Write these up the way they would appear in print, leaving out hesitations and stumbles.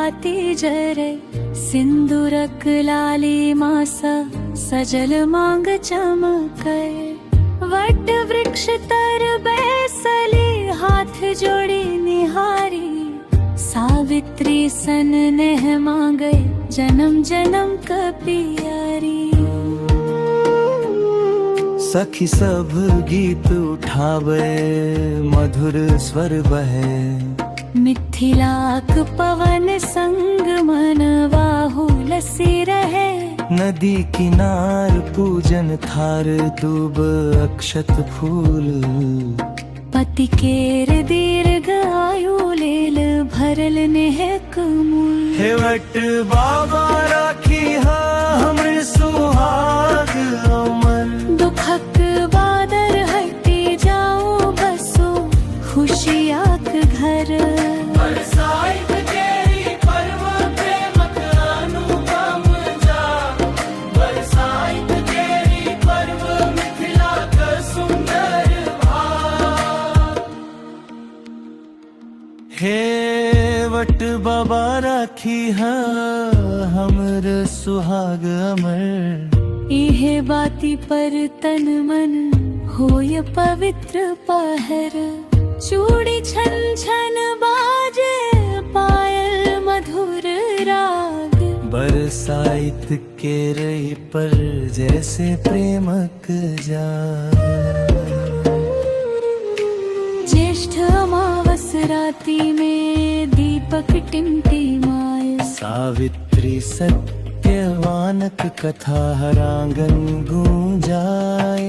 बाती जरे सिंदूरक लाली मासा सजल मांग चमके वट वृक्ष तर बैसली हाथ जोड़ी निहारी सावित्री सन नेह मांगे जन्म जन्म कपियारी। सखी सब गीत उठावे मधुर स्वर बहे मिथिलाक पवन संग मनवा हुलसी रहे नदी किनार पूजन थार दूब अक्षत फूल पति केर दीर्घ आयु लेल भरल नेहक मूल। हे वट बाबा राखी हा हमरे सुहाग अमर दुखक बादर हटी जाओ बसो खुशियाक घर हे वट बाबा राखी हा हमर सुहाग अमर इहे बाती पर तन मन होय पवित्र पहर चूड़ी छन छन बाजे पायल मधुर राग बरसाइत के रही पर जैसे प्रेमक जा ज्येष्ठ अमावस राती में दीपक टिमटिमाए सावित्री सत्यवानक कथा हरांगन गूंजाए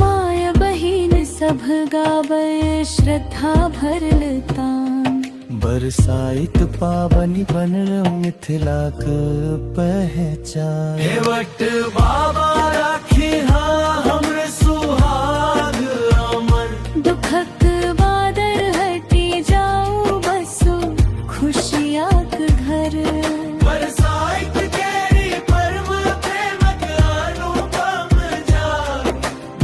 माय बहिन सब गावे श्रद्धा भरल तान बरसाइत पावनी बन मिथिलाक पहचान। हे वट बाबा राखी हा हमरे सुहाग अमर दुखक बादर हटी जाओ बसो खुशियाक घर बरसाइत केरी पर्व प्रेमक अनुपम जाग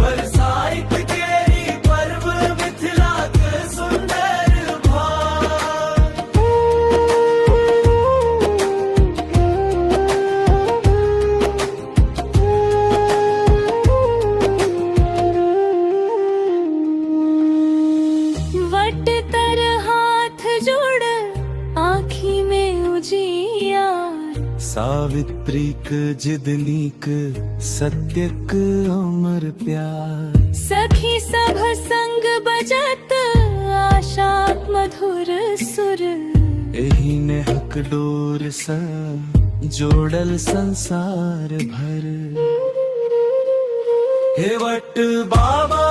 बरसाइत केरी पर्व मिथिलाक सुंदर भाग। वट तर हाथ जोड़ आँखी में उजियार सावित्रीक जिदनीक सत्यक अमर प्यार सखी सब संग बजत आशाक मधुर सुर एही नेहक डोर सा जोड़ल संसार भर। हे वट बाबा